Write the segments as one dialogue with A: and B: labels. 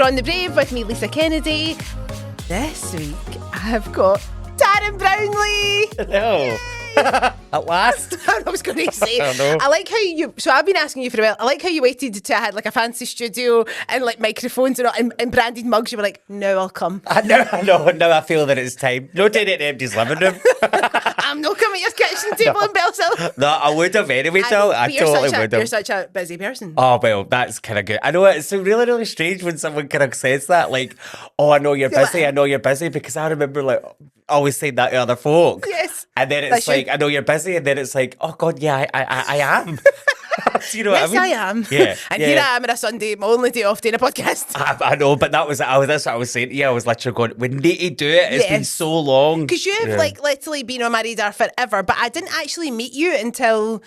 A: on the Brave with me, Lisa Kennedy. This week, I've got Darren Brownlie.
B: Hello. At last.
A: I was going to say,
B: I
A: like how you, so I've been asking you for a while, I like how you waited till I had like a fancy studio and like microphones and branded mugs. You were like, no, I'll come.
B: Now I feel that it's time. No doing it in Empty's living room.
A: I'm not coming at your kitchen table in Bellshill.
B: No, I would have anyway, I totally would have.
A: You're such a busy person.
B: Oh, well, that's kind of good. I know it's really, really strange when someone kind of says that, like, oh, I know you're busy, I know you're busy, because I remember, like, always saying that to other folk.
A: Yes.
B: And then it's like, I know you're busy, and then it's like, oh, God, yeah, I am. Do you know what I mean?
A: I am.
B: Yeah.
A: And here I am on a Sunday, my only day off doing a podcast.
B: I know, but that's what I was saying. Yeah, I was literally going, we need to do it. It's been so long.
A: Because you've like literally been on my radar forever, but I didn't actually meet you until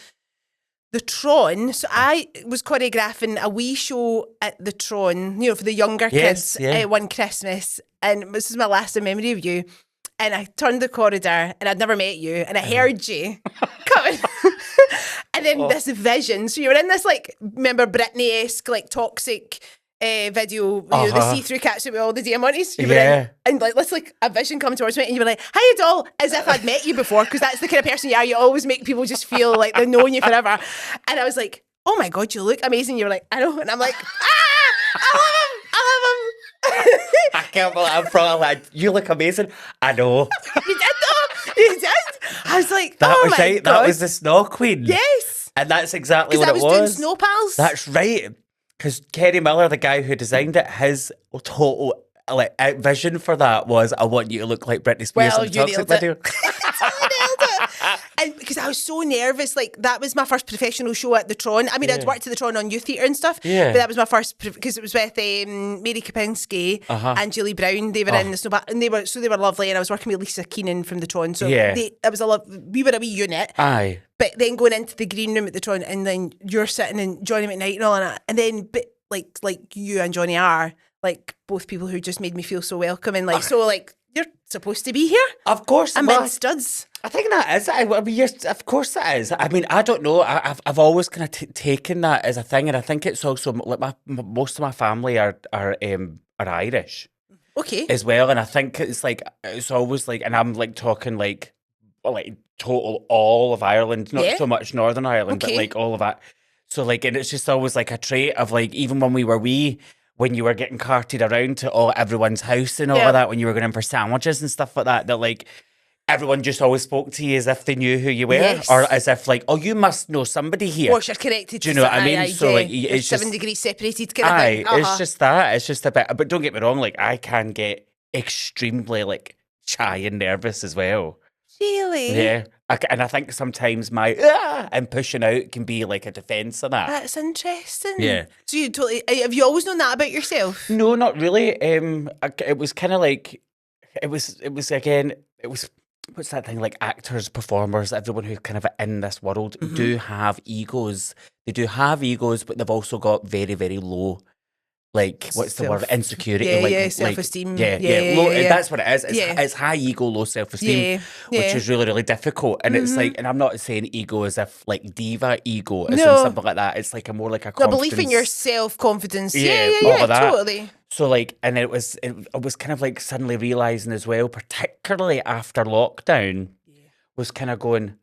A: the Tron. So I was choreographing a wee show at the Tron, for the younger kids one Christmas. And this is my lasting memory of you. And I turned the corridor and I'd never met you and I heard you coming. And then this vision. So you were in this, like, remember Britney-esque, like, toxic video, the see-through catsuit with all the diamantes. And like, let's like a vision come towards me and you were like, hiya doll, as if I'd met you before, because that's the kind of person you are. You always make people just feel like they've known you forever. And I was like, oh my God, you look amazing. You were like, I know. And I'm like, I love him.
B: I can't believe I'm probably like, you look amazing. I know.
A: You did though. You did. I was like,
B: that
A: oh
B: was
A: my
B: right.
A: God.
B: That was the Snow Queen.
A: Yes.
B: And that's exactly what it was.
A: Because I was doing Snow Pals.
B: That's right. Because Kerry Miller, the guy who designed it, his total vision for that was, I want you to look like Britney Spears in the Toxic video.
A: And because I was so nervous, like that was my first professional show at the Tron. I mean, I'd worked at the Tron on youth theatre and stuff, but that was my first, because it was with Mary Kapinski and Julie Brown. They were in the Snowball, and they were lovely. And I was working with Lisa Keenan from the Tron, so that was we were a wee unit.
B: Aye.
A: But then going into the green room at the Tron, and then you're sitting in Johnny McKnight and all that, and then like you and Johnny are like both people who just made me feel so welcome and like so like. You're supposed to be here.
B: Of course.
A: I'm in studs.
B: I think that is. I mean, of course that is. I mean, I don't know. I've always kind of taken that as a thing, and I think it's also like most of my family are Irish.
A: Okay.
B: As well, and I think it's always like, and I'm like talking like total all of Ireland, not so much Northern Ireland, but like all of that. So like, and it's just always like a trait of like, even when we were wee. When you were getting carted around to everyone's house and all of that, when you were going in for sandwiches and stuff like that, that like everyone just always spoke to you as if they knew who you were, or as if like, oh, you must know somebody here.
A: Or you're connected.
B: Do you know what I mean?
A: So like, it's 7 degrees separated kind of thing.
B: It's just that. It's just a bit. But don't get me wrong. Like I can get extremely like shy and nervous as well.
A: Really?
B: Yeah. And I think sometimes my and pushing out can be like a defence of that.
A: That's interesting.
B: Yeah.
A: So have you always known that about yourself?
B: No, not really. It was kind of like, it was what's that thing, like actors, performers, everyone who's kind of in this world do have egos. They do have egos, but they've also got very, very low. Like, what's the word? Insecurity.
A: Self-esteem.
B: Low, that's what it is. It's high ego, low self-esteem, which is really, really difficult. And it's like, and I'm not saying ego as if like diva ego, as in something like that. It's like more like a confidence.
A: Belief in your self-confidence.
B: All of that.
A: Totally.
B: So like, and it was kind of like suddenly realising as well, particularly after lockdown, was kind of going,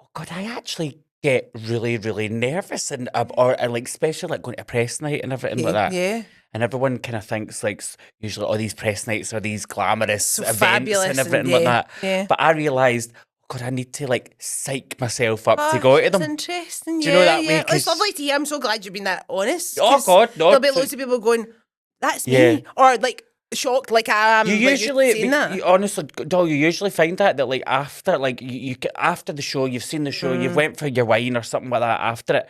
B: oh God, I actually get really, really nervous and like especially like going to a press night and everything like that. Yeah. And everyone kind of thinks like usually all these press nights are these glamorous events and everything like that. Yeah. But I realised, God, I need to like psych myself up to go to them.
A: That's interesting.
B: Do you know that way?
A: It's lovely to hear. I'm so glad you've been that honest.
B: Oh God, no.
A: There'll be loads of people going, that's me. Or like shocked like I am.
B: You usually,
A: honestly,
B: Doll, you usually find that like after like you after the show, you've seen the show, you've went for your wine or something like that after it,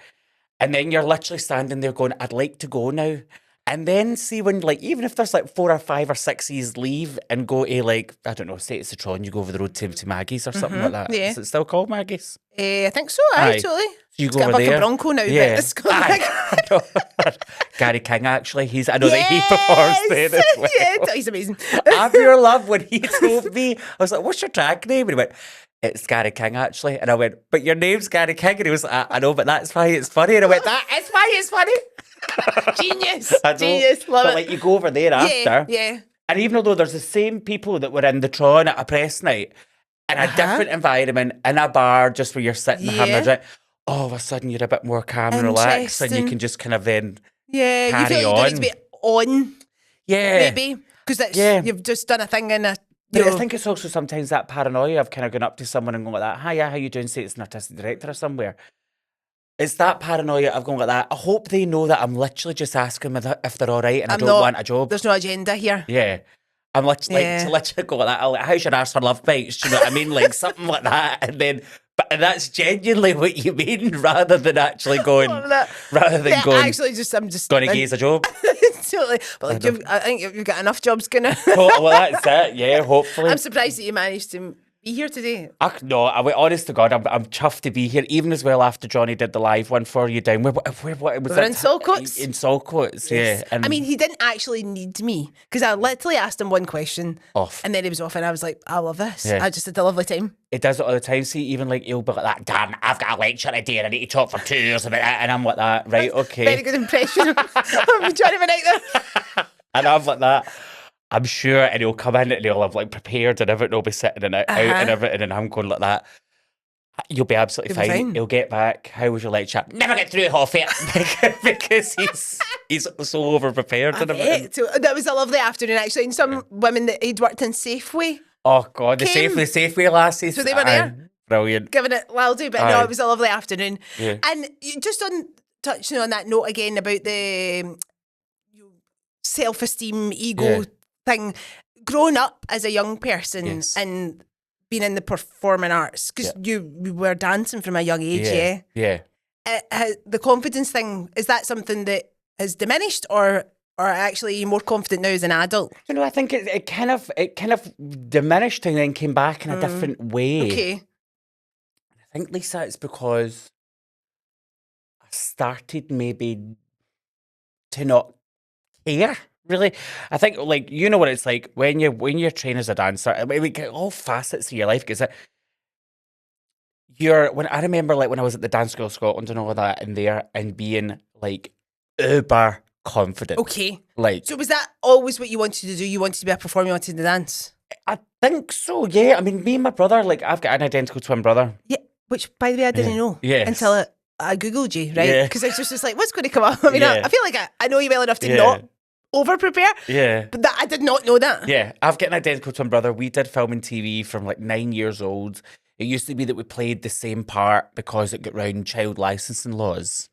B: and then you're literally standing there going, I'd like to go now. And then see when like, even if there's like 4 or 5 or 6 years leave and go to like, I don't know, say it's Citron, you go over the road to Maggie's or something like that. Yeah. Is it still called Maggie's?
A: I think so, aye. Totally.
B: So you go over there.
A: It's got a Bronco now, but it's got
B: Gary King, actually, I know that he performs there as well.
A: Yeah, he's amazing.
B: I pure love when he told me, I was like, what's your track name? And he went, it's Gary King, actually. And I went, but your name's Gary King. And he was like, I know, but that's why it's funny. And I went, that is why it's funny.
A: Genius.
B: I know,
A: Genius. Love
B: but
A: it.
B: like you go over there after.
A: Yeah.
B: And even though there's the same people that were in the Tron at a press night, in a different environment, in a bar, just where you're sitting having a drink, all of a sudden you're a bit more calm and relaxed, and you can just kind of then
A: you feel like you don't need to be on.
B: Yeah.
A: Maybe. Because you've just done a thing in a...
B: But I think it's also sometimes that paranoia of kind of going up to someone and going like that, hi, yeah, how you doing? Say it's an artistic director or somewhere. It's that paranoia of going like that. I hope they know that I'm literally just asking them if they're all right and I don't want a job.
A: There's no agenda here.
B: Yeah. I'm literally, literally go like that. I'm like, how's your ass for love bites? Do you know what I mean? Like something like that. And then, but that's genuinely what you mean rather than actually going,
A: actually I'm just
B: going to gaze a job.
A: Totally. But like I think you've got enough jobs going to.
B: Well, that's it. Yeah, hopefully.
A: I'm surprised that you managed to be here today.
B: No, honest to God, I'm chuffed to be here, even as well after Johnny did the live one for you down. Where was
A: we were in Saltcoats.
B: In Saltcoats, yes. Yeah.
A: I mean, he didn't actually need me because I literally asked him one question and then he was off and I was like, I love this. Yeah. I just had a lovely time.
B: It does it all the time. See, even like he'll be like that, damn, I've got a lecture today and I need to talk for 2 years about it. And I'm like that, right, okay. Very
A: good impression of Johnny Van there.
B: And I'm like that. I'm sure, and he'll come in and he'll have like prepared and everything, he'll be sitting and out and everything, and I'm going like that. You'll be absolutely fine. He'll get back. How was your lecture? Never get through half it because he's so over prepared and everything.
A: That was a lovely afternoon actually. And some women that he'd worked in Safeway.
B: Oh God, the Safeway lasses.
A: So they were there,
B: brilliant,
A: giving it well do. But no, it was a lovely afternoon. Yeah. And just on touching on that note again about the self-esteem, ego thing, growing up as a young person and being in the performing arts, because you were dancing from a young age, the confidence thing, is that something that has diminished or actually you're more confident now as an adult?
B: You know, I think it kind of diminished and then came back in a different way.
A: Okay.
B: I think, Lisa, it's because I started maybe to not care. Really, I think like you know what it's like when you're trained as a dancer. I mean, like all facets of your life, because when I remember like when I was at the Dance School of Scotland and all of that, and being like uber confident.
A: Okay,
B: like
A: so was that always what you wanted to do? You wanted to be a performer, you wanted to dance?
B: I think so. Yeah, I mean, me and my brother, like I've got an identical twin brother.
A: Yeah, which by the way I didn't know.
B: Yeah,
A: until I googled you, right? Because I was just like, what's going to come up? I mean, I feel like I know you well enough to not over prepare.
B: Yeah.
A: But I did not know that.
B: Yeah. I've got an identical twin brother. We did film and TV from like 9 years old. It used to be that we played the same part because it got round child licensing laws.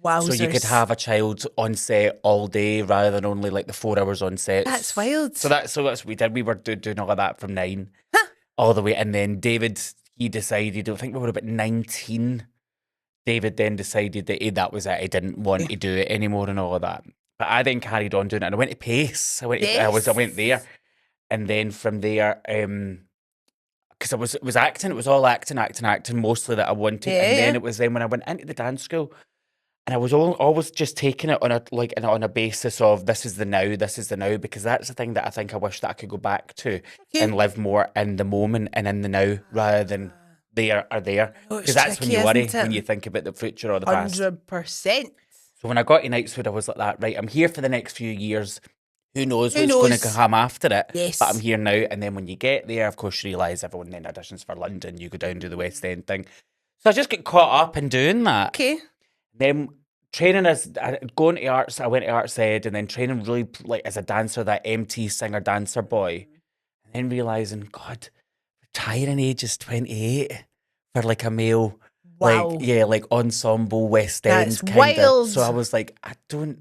A: Wow.
B: So you could have a child on set all day rather than only like the 4 hours on set.
A: That's wild.
B: So that's what we did. We were doing all of that from 9 all the way. And then David, he decided, I think we were about 19. David then decided that that was it. He didn't want to do it anymore and all of that. But I then carried on doing it, and I went to Pace. I went there, and then from there, because it was acting. It was all acting mostly that I wanted. And then it was then when I went into the dance school, and I was always just taking it on a basis of this is the now, because that's the thing that I think I wish that I could go back to and live more in the moment and in the now rather than there or there, because that's when you worry when you think about the future or the past.
A: 100%.
B: So when I got to Knightswood, I was like that, right, I'm here for the next few years. Who knows what's going to come after it?
A: Yes.
B: But I'm here now. And then when you get there, of course, you realise everyone then auditions for London. You go down to the West End thing. So I just get caught up in doing that.
A: Okay.
B: Then training going to arts, I went to Arts Ed, and then training really like as a dancer, that MT singer dancer boy. And then realising, God, retiring age is 28 for like a male.
A: Wow.
B: Like ensemble West End kind
A: wild.
B: of. So I was like, why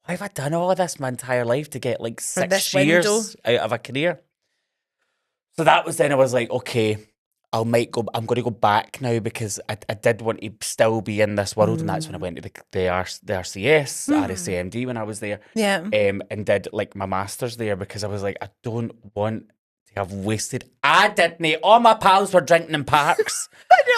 B: have I done all of this my entire life to get like 6 years out of a career? So that was then I was like, okay, I'm going to go back now, because I did want to still be in this world. And that's when I went to the RCS, RSAMD when I was there.
A: Yeah.
B: And did like my master's there, because I was like, I don't want I've wasted. I didn't. All my pals were drinking in parks,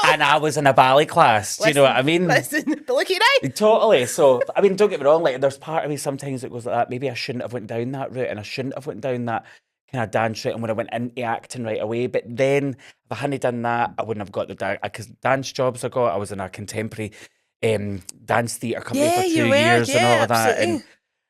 B: and I was in a ballet class. Do you know what I mean?
A: Listen, but look at that.
B: Totally. So, I mean, don't get me wrong. Like, there's part of me sometimes that goes like that. Maybe I shouldn't have went down that route, and I shouldn't have went down that kind of dance right and when I went into acting right away. But then if I hadn't done that, I wouldn't have got the because dance jobs I got. I was in a contemporary dance theatre company for 2 years and all of that.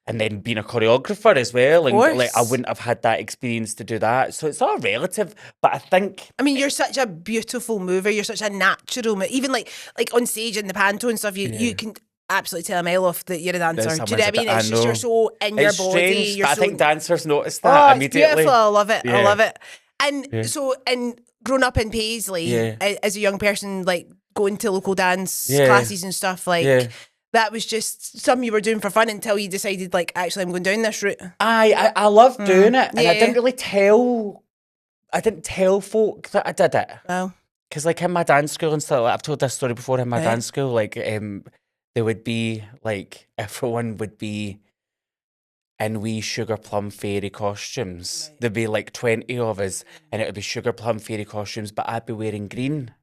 B: And then being a choreographer as well. And like I wouldn't have had that experience to do that. So it's all relative. But I think...
A: I mean, you're such a beautiful mover. You're such a natural... Even like on stage in the Panto and stuff, you can absolutely tell a mile off that you're a dancer. Do you know what I mean? It's just you're so in your body.
B: Strange, but I think dancers notice that immediately.
A: It's beautiful. I love it. I love it. And so, and growing up in Paisley, as a young person, like going to local dance classes and stuff, like... That was just something you were doing for fun until you decided, like, actually, I'm going down this route.
B: I love doing it, and I didn't really tell. I didn't tell folk that I did it.
A: Wow.
B: Because, like, in my dance school and stuff, like, I've told this story before. In my dance school, like, there would be like everyone would be in wee sugar plum fairy costumes. There'd be like 20 of us, and it would be sugar plum fairy costumes, but I'd be wearing green.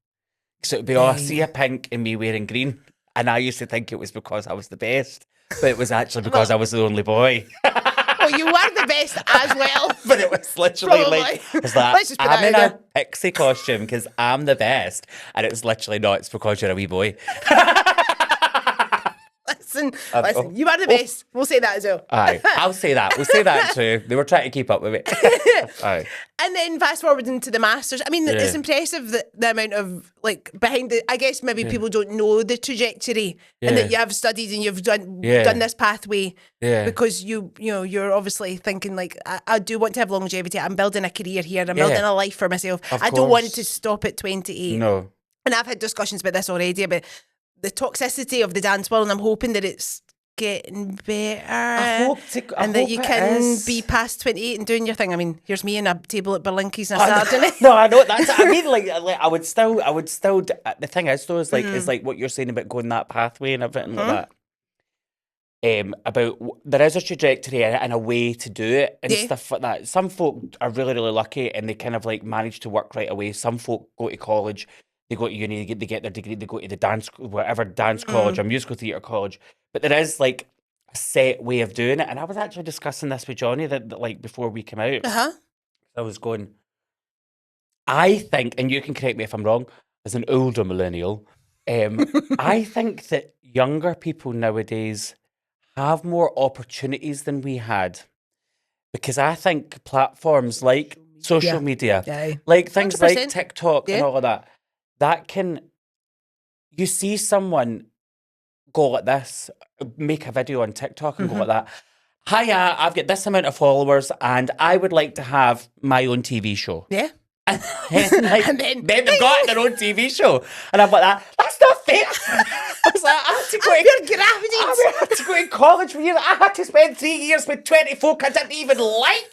B: So it would be, oh, I see a pink and me wearing green. And I used to think it was because I was the best, but it was actually because I was the only boy.
A: Well, you were the best as well.
B: But it was literally like, I'm in a pixie costume because I'm the best. And it was literally, no, it's because you're a wee boy.
A: Listen, you are the best. We'll say that as well.
B: Aye, I'll say that. We'll say that too. They were trying to keep up with me. Aye.
A: And then fast forward into the Masters. I mean, it's impressive the amount of, like, behind the... I guess maybe people don't know the trajectory and that you have studied and you've done this pathway because you're obviously thinking, like, I do want to have longevity. I'm building a career here. I'm building a life for myself. I don't want to stop at 28.
B: No.
A: And I've had discussions about this already, about the toxicity of the dance world, and I'm hoping that it's getting better. And that you can be past 28 and doing your thing. I mean, here's me in a table at Berlinky's on a Saturday.
B: No, I know that's. I mean, like I would still. The thing is, though, is like is like what you're saying about going that pathway and everything like that. About there is a trajectory and a way to do it and stuff like that. Some folk are really, really lucky and they kind of like manage to work right away. Some folk go to college. They go to uni, they get their degree, they go to the dance college or musical theatre college. But there is like a set way of doing it. And I was actually discussing this with Johnny that like before we came out. I was going, I think, and you can correct me if I'm wrong, as an older millennial, I think that younger people nowadays have more opportunities than we had. Because I think platforms like social media, like things 100%. Like TikTok and all of that, that can, you see someone go like this, make a video on TikTok and go like that. Hiya, I've got this amount of followers and I would like to have my own TV show.
A: Yeah.
B: And then they've got their own TV show. And I'm like, that's not fair. I was like, I had to go to college for years. I had to spend 3 years with 20 folk I didn't even like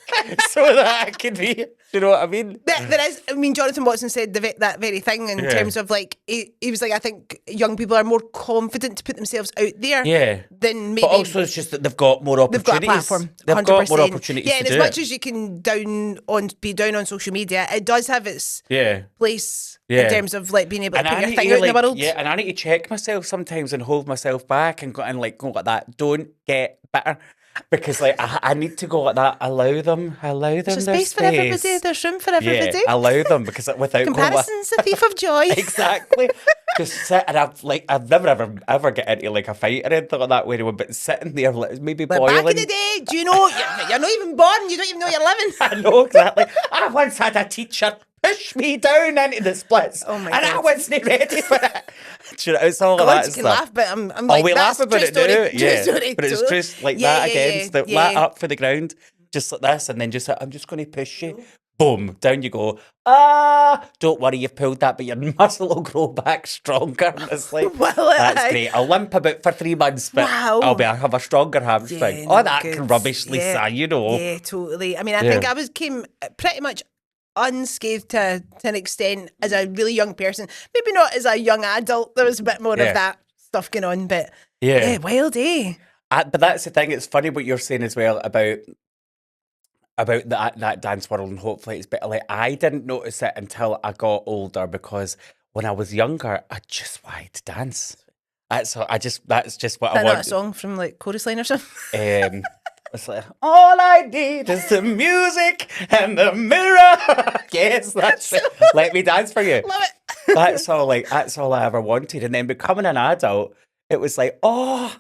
B: so that I could be, you know what I mean?
A: There is, I mean, Jonathan Watson said that very thing in terms of like, he was like, I think young people are more confident to put themselves out there than maybe. But
B: also it's just that they've got more opportunities.
A: They've got a platform. 100%.
B: They've got more opportunities to
A: and
B: do
A: as much as you can be down on social media, it does have its place in terms of like being able to put your thing out in the world.
B: Yeah, and I need to check myself sometimes and hold myself back and go like that. Don't get bitter. Because like I need to go like that. Allow them.
A: There's space for everybody. There's room for everybody.
B: Yeah, allow them because without
A: comparison's the thief of joy.
B: Exactly. Just sit and I've never ever get into like a fight or anything like that with anyone, but sitting there maybe boiling.
A: Back in the day, do you know you're not even born? You don't even know you're living.
B: I know exactly. I once had a teacher push me down into the splits, and I wasn't ready for it. It's all of that
A: you can
B: stuff.
A: laugh, but I'm like,
B: we laugh about it now.
A: Story,
B: but it's just like that again. Lat up for the ground, just like this, and then just I'm just going to push you. Boom, down you go. Don't worry, you've pulled that, but your muscle will grow back stronger. And it's like, that's great. I'll limp about for 3 months, but I'll have a stronger hamstring. That can rubbishly say, you know.
A: Yeah, totally. I mean, I think I came pretty much unscathed to an extent as a really young person. Maybe not as a young adult. There was a bit more of that stuff going on, but wild, eh?
B: But that's the thing. It's funny what you're saying as well about that dance world, and hopefully it's better. Like I didn't notice it until I got older, because when I was younger, I just wanted to dance. That's just what I want.
A: Not a song from like Chorus Line or something.
B: It's like, all I need is the music and the mirror. Yes, that's it. Let me dance for you.
A: Love it.
B: That's all I ever wanted. And then becoming an adult, it was like, oh,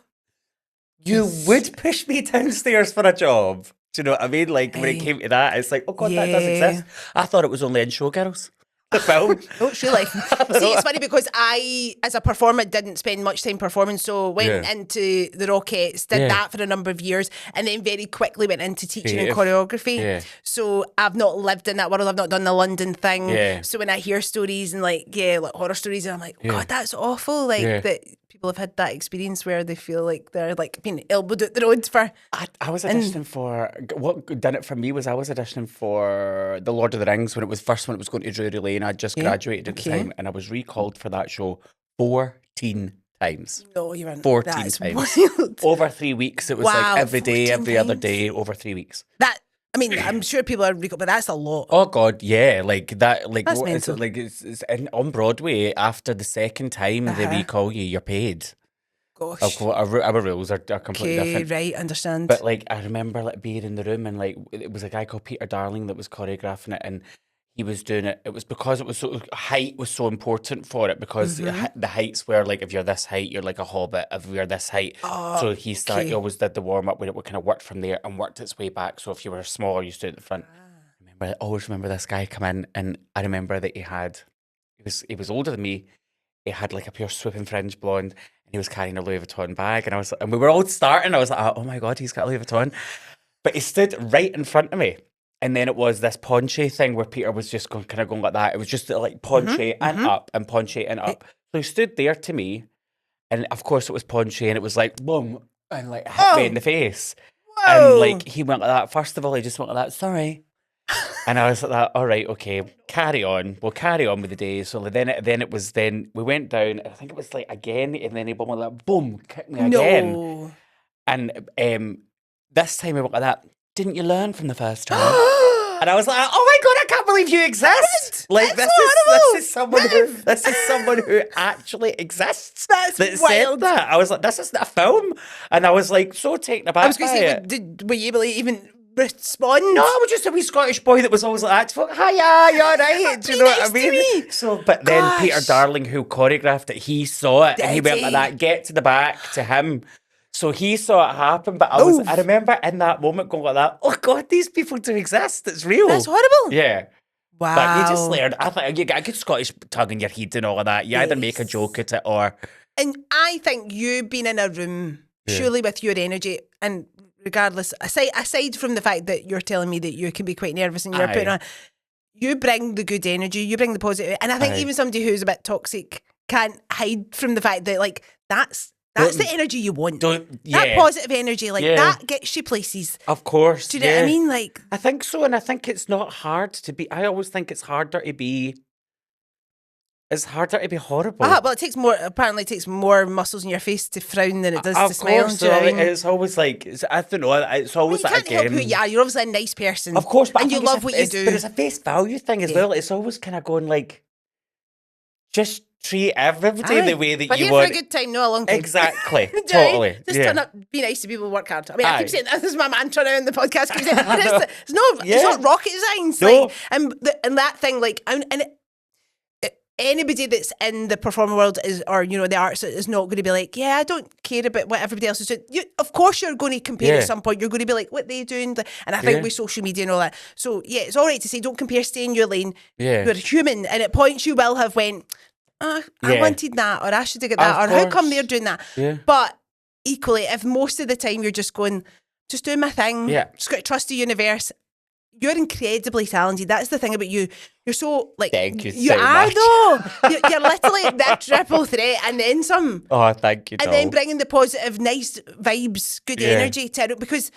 B: you would push me downstairs for a job. Do you know what I mean? Like when it came to that, it's like, oh God, that does exist. I thought it was only in Showgirls, the film.
A: No, it's real life. See, it's funny because I, as a performer, didn't spend much time performing, so went into the Rockettes, did that for a number of years, and then very quickly went into teaching and choreography. Yeah. So I've not lived in that world. I've not done the London thing. Yeah. So when I hear stories and like horror stories, and I'm like, God, that's awful. Like that people have had that experience where they feel like they're like being elbowed out the road for.
B: I was auditioning for, what done it for me was I was auditioning for The Lord of the Rings when it was going to Drury Lane. I'd just graduated at the time, and I was recalled for that show 14 times.
A: No, you weren't.
B: 14
A: That's
B: times.
A: wild.
B: Over 3 weeks. It was like every day, every other day, over 3 weeks.
A: I'm sure people are recalled, but that's a lot.
B: Oh God, yeah, like that, like
A: That's
B: it's
A: mental.
B: like it's on Broadway. After the second time they recall you, you're paid.
A: Gosh.
B: Our rules are completely different.
A: Right, understand.
B: But like I remember like being in the room and like it was a guy called Peter Darling that was choreographing it, and he was doing it. It was because it was height was so important for it, because the heights were like, if you're this height, you're like a hobbit. If you're this height, so he always did the warm up where it kind of worked from there and worked its way back. So if you were smaller, you stood at the front. I always remember this guy come in, and I remember that he was older than me. He had like a pure swooping fringe blonde, and he was carrying a Louis Vuitton bag, and we were all starting. I was like, oh my God, he's got a Louis Vuitton. But he stood right in front of me. And then it was this ponche thing where Peter was just going like that. It was just like ponche and up and ponche and up. So he stood there to me, and of course it was ponche, and it was like boom, and like hit me in the face.
A: Whoa.
B: And like he went like that. First of all, he just went like that. Sorry. And I was like that. All right, okay, carry on. We'll carry on with the day. So then we went down. I think it was like again, and then he went like that. Boom, kicked me again.
A: No.
B: And this time he went like that. Didn't you learn from the first time? And I was like, oh my God, I can't believe you exist. Like this is someone who actually exists.
A: That's
B: that
A: wild.
B: Said that. I was like, this isn't a film. And I was like so taken aback.
A: I was going to say, were you able to even respond?
B: No, I was just a wee Scottish boy that was always like that. Hiya, you all right? Do you know what I mean? So, but then Peter Darling, who choreographed it, he saw it, and he went like that, get to the back to him. So he saw it happen, but I remember in that moment going like that, oh God, these people do exist. It's real.
A: That's horrible.
B: Yeah.
A: Wow.
B: But you just learn. I think you get a good Scottish tug in your head and all of that. You either make a joke at it or...
A: And I think you being in a room, surely with your energy, and regardless, aside from the fact that you're telling me that you can be quite nervous and you're putting on, you bring the good energy, you bring the positive. And I think even somebody who's a bit toxic can't hide from the fact that like that's the energy you want. That positive energy, like that gets you places.
B: Of course.
A: Do you know what I mean? Like,
B: I think so, and I think it's not hard to be. I always think it's harder to be. It's harder to be horrible.
A: Well, it takes more. Apparently, it takes more muscles in your face to frown than it does to smile.
B: Of course, it's always like I don't know. It's always like
A: you can't help who you are. You're obviously a nice person,
B: of course, but
A: and you love what you do.
B: But it's a face value thing as well. It's always kind of going like, just treat everybody the way that
A: but
B: you
A: here
B: want.
A: for a good time, not a long time.
B: Exactly, totally.
A: Just turn up, be nice to people, work hard. I mean, I keep saying this is my mantra now in the podcast. Keep saying, it's not rocket science.
B: No.
A: Like, and that thing, like, anybody that's in the performing world or the arts is not going to be like, I don't care about what everybody else is doing. Of course, you're going to compare at some point. You're going to be like, what they doing? And I think with social media and all that. So it's all right to say, don't compare, stay in your lane. You're human, and at points you will have went, I wanted that, or I should have got that, or how come they're doing that? But equally, if most of the time you're just going, just doing my thing, just got to trust the universe. You're incredibly talented. That's the thing about you. You're so like
B: thank you.
A: You
B: so
A: are
B: much.
A: though. You're literally that triple threat and then some.
B: Oh, thank you.
A: And then bringing the positive, nice vibes, good energy to it. Because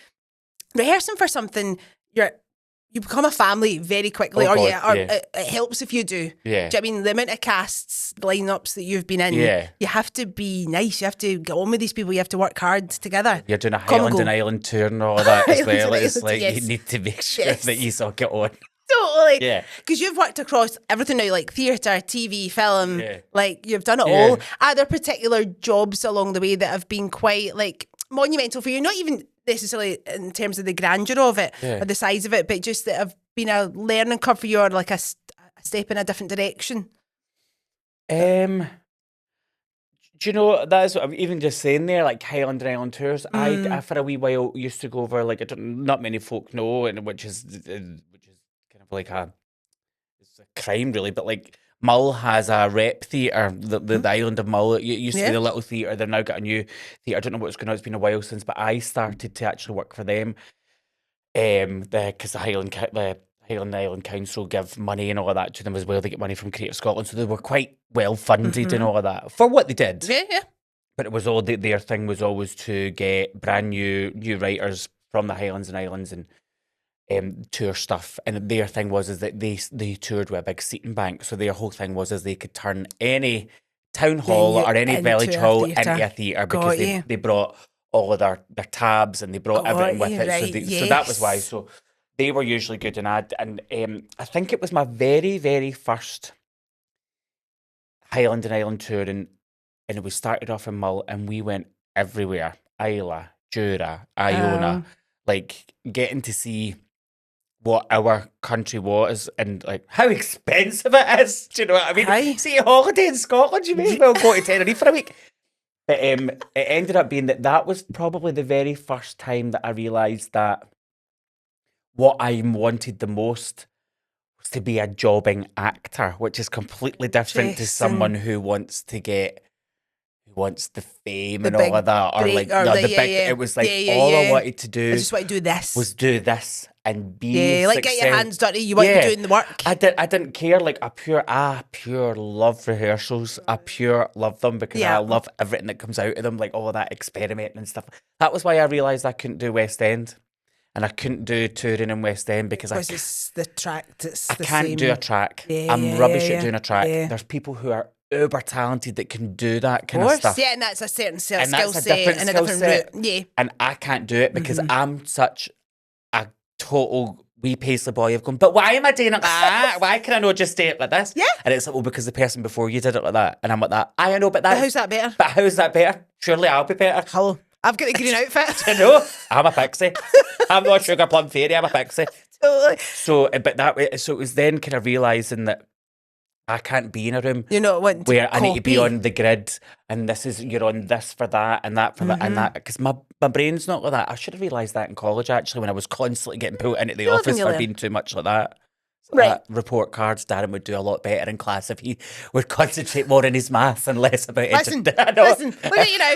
A: rehearsing for something, you become a family very quickly, it helps if you do. Do you know what I mean? The amount of casts, the lineups that you've been in, you have to be nice. You have to get on with these people. You have to work hard together.
B: You're doing a Highland and Island tour and all that as well. It's like you need to make sure that you all get on.
A: Totally. Yeah. Because you've worked across everything now, like theatre, TV, film. Like you've done it all. Are there particular jobs along the way that have been quite like monumental for you? Not even necessarily in terms of the grandeur of it or the size of it, but just that have been a learning curve for you, or like a step in a different direction?
B: Do you know, that's what I'm even just saying there, like Highland and Island tours. I for a wee while used to go over, like, not many folk know, and which is kind of like it's a crime really, but like Mull has a rep theatre, the island of Mull. It used to be the little theatre. They've now got a new theatre. I don't know what's going on. It's been a while since, but I started to actually work for them. Because the Highland Island Council give money and all of that to them as well. They get money from Creative Scotland, so they were quite well funded and all of that for what they did.
A: Yeah.
B: But it was all their thing was always to get brand new writers from the Highlands and Islands and tour stuff. And their thing was is that they toured with a big seating bank. So their whole thing was is they could turn any town hall or any village hall into a theatre because they brought all of their tabs and they brought everything with it.
A: Right,
B: so that was why. So they were usually good in ad. And I think it was my very, very first Highland and Island tour, and we started off in Mull and we went everywhere. Isla, Jura, Iona, like getting to see what our country was and like how expensive it is. Do you know what I mean?
A: Aye.
B: See a holiday in Scotland, you may as well go to Tenerife for a week. But it ended up being that was probably the very first time that I realised that what I wanted the most was to be a jobbing actor, which is completely different to someone who wants the fame and all of that, or like the big. It was like all I wanted to do.
A: I just want to do this.
B: Was do this and be
A: like get your hands dirty. You want to be doing the work.
B: I didn't care. Like I pure love rehearsals. I pure love them because I love everything that comes out of them, like all of that experimenting and stuff. That was why I realised I couldn't do West End. And I couldn't do touring in West End because
A: it's the track.
B: I can't do a track. I'm rubbish at doing a track. There's people who are uber talented that can do that kind of stuff.
A: Yeah, and that's a certain skill set
B: and
A: a different route. Yeah.
B: And I can't do it because I'm such a total wee paisley boy of going, but why am I doing it like that? Why can I not just do it like this?
A: Yeah.
B: And it's like, well, because the person before you did it like that. And I'm like that. I know, but
A: how's that better?
B: But how's that better? Surely I'll be better.
A: Hello. I've got a green outfit.
B: I know. I'm a pixie. I'm not Sugar Plum Fairy. I'm a pixie.
A: Totally.
B: So it was then kind of realising that I can't be in a room
A: where
B: I need to be on the grid, and you're on this for that and that for that and that, because my brain's not like that. I should have realised that in college actually, when I was constantly getting pulled into the office for being too much like that.
A: Right.
B: Report cards, Darren would do a lot better in class if he would concentrate more on his maths and less about
A: listen, look at you now,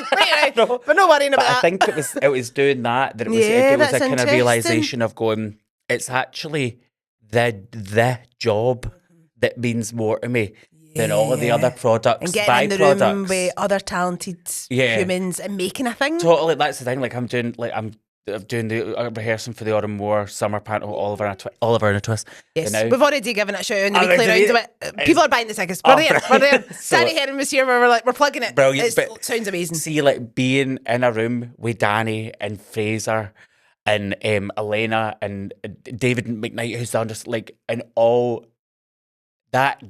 A: but no worrying about that.
B: I think it was doing that it was a kind of realisation of going, it's actually the job that means more to me than all of the other products,
A: and getting in the room with other talented humans and making a thing.
B: Totally, that's the thing. Like I'm doing the rehearsing for the Autumn War Summer Panto, Oliver and a Twist.
A: Yes, we've already given it a shout out in the weekly round of it. People are buying the tickets. We're there. Danny Herron was here. We're plugging it.
B: Brilliant.
A: It sounds amazing.
B: See, like being in a room with Danny and Fraser and Elena and David McKnight, who's done just like, and all that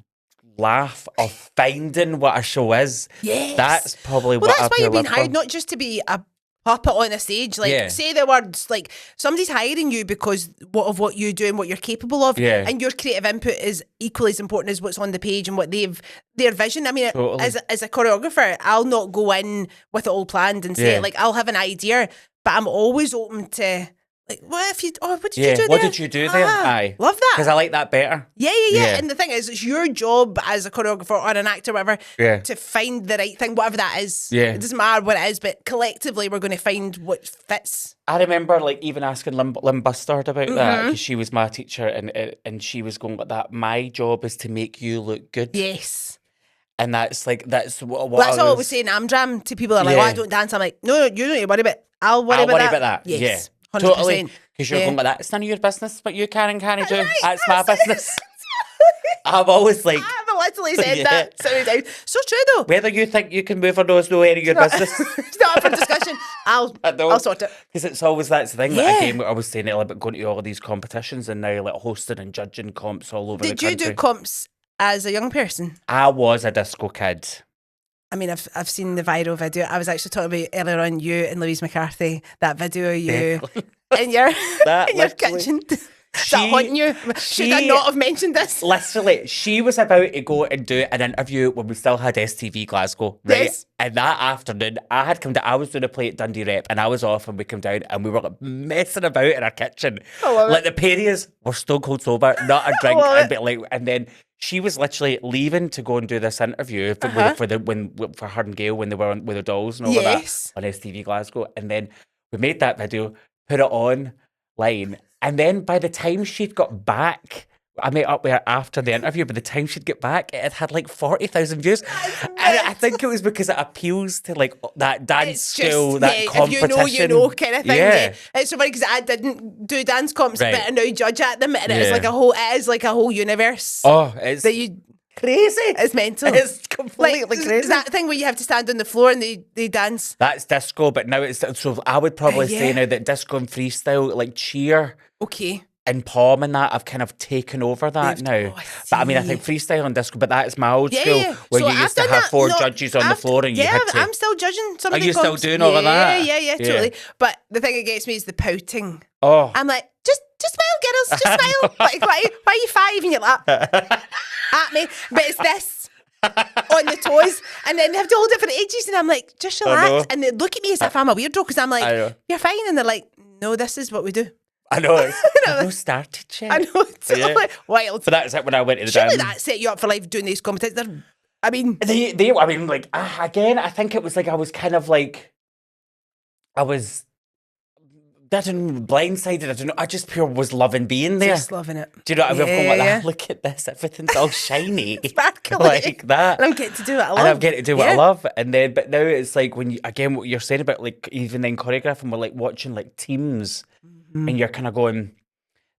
B: laugh of finding what a show is.
A: Yes.
B: That's probably what
A: that's why you've been hired,
B: for.
A: not just to be a puppet on a stage. Like, say the words, like, somebody's hiring you because of what you do and what you're capable of.
B: Yeah.
A: And your creative input is equally as important as what's on the page and what their vision. I mean,
B: totally.
A: as a choreographer, I'll not go in with it all planned and say, like, I'll have an idea, but I'm always open to, like, what did you do there?
B: What did you do there? Aye.
A: Love that.
B: Because I like that better.
A: Yeah. And the thing is, it's your job as a choreographer or an actor, whatever, to find the right thing, whatever that is.
B: Yeah.
A: It doesn't matter what it is, but collectively we're going to find what fits.
B: I remember, like, even asking Lynn Bustard about that, because she was my teacher, and she was going like that. My job is to make you look good.
A: Yes.
B: And that's what
A: that's all I was saying. Amdram to people that are like, I don't dance. I'm like, no, you don't need to worry about it. I'll worry about that. Yes.
B: Yeah.
A: 100%.
B: Totally, because you're going like that. It's none of your business, but you can and can't do. That's my business. I'm always like,
A: I've literally said that so many times. So true though.
B: Whether you think you can move or no is no any of your business.
A: It's not up for discussion. I'll sort it.
B: Because it's always that's the thing. Like, again, I was saying earlier about going to all of these competitions and now like hosting and judging comps all over the country.
A: Did you do comps as a young person?
B: I was a disco kid.
A: I mean, I've seen the viral video. I was actually talking about earlier on you and Louise McCarthy, that video of you in your,
B: That
A: in your
B: literally-
A: kitchen. Is that haunting you? Should I not have mentioned this?
B: Literally, she was about to go and do an interview when we still had STV Glasgow, right?
A: Yes.
B: And that afternoon, I had come down, I was doing a play at Dundee Rep, and I was off, and we came down, and we were like messing about in our kitchen.
A: I love
B: like the Perriers were stone cold sober, not a drink, and then she was literally leaving to go and do this interview for her and Gail when they were on with the dolls and all of that on STV Glasgow, and then we made that video, put it online. And then by the time she'd got back, I met up with her after the interview, by the time she'd get back, it had like 40,000 views. And I think it was because it appeals to like that dance school, that competition.
A: If you know kind of thing. Yeah. It's so funny because I didn't do dance comps, but I now judge at them, and it's like a whole universe.
B: Oh, it's crazy.
A: It's mental.
B: It's completely crazy.
A: That thing where you have to stand on the floor and they dance.
B: That's disco, but now it's, so I would probably say now that disco and freestyle, like cheer.
A: Okay.
B: And pom and that, I've kind of taken over that now. But I mean, I think freestyle and disco, but that's my old school, where you used to have four judges on the floor and you had to...
A: I'm still judging some of the
B: Are you still doing all of that?
A: Yeah, totally. But the thing that gets me is the pouting.
B: Oh.
A: I'm like, just smile, girls, just smile. Like, why are you 5? And you're like, at me. But it's this. On the toes, and then they have to hold it for ages, and I'm like, just relax. And they look at me as if I'm a weirdo, because I'm like, you're fine, and they're like, no, this is what we do.
B: I know, it's no started yet.
A: I know, totally wild.
B: But that's it when I went to the
A: Surely that set you up for life doing these competitions. I mean,
B: again, I think it was like I was kind of like, I didn't blindsided. I don't know. I just pure was loving being there.
A: Just loving it.
B: Do you know what I mean? I'm going like, look at this, everything's all shiny,
A: sparkly,
B: like that.
A: And I'm getting to do what I love.
B: And I'm getting to do what I love. And then, but now it's like when you, again, what you're saying about like even then choreographing, we're like watching like teams, and you're kind of going,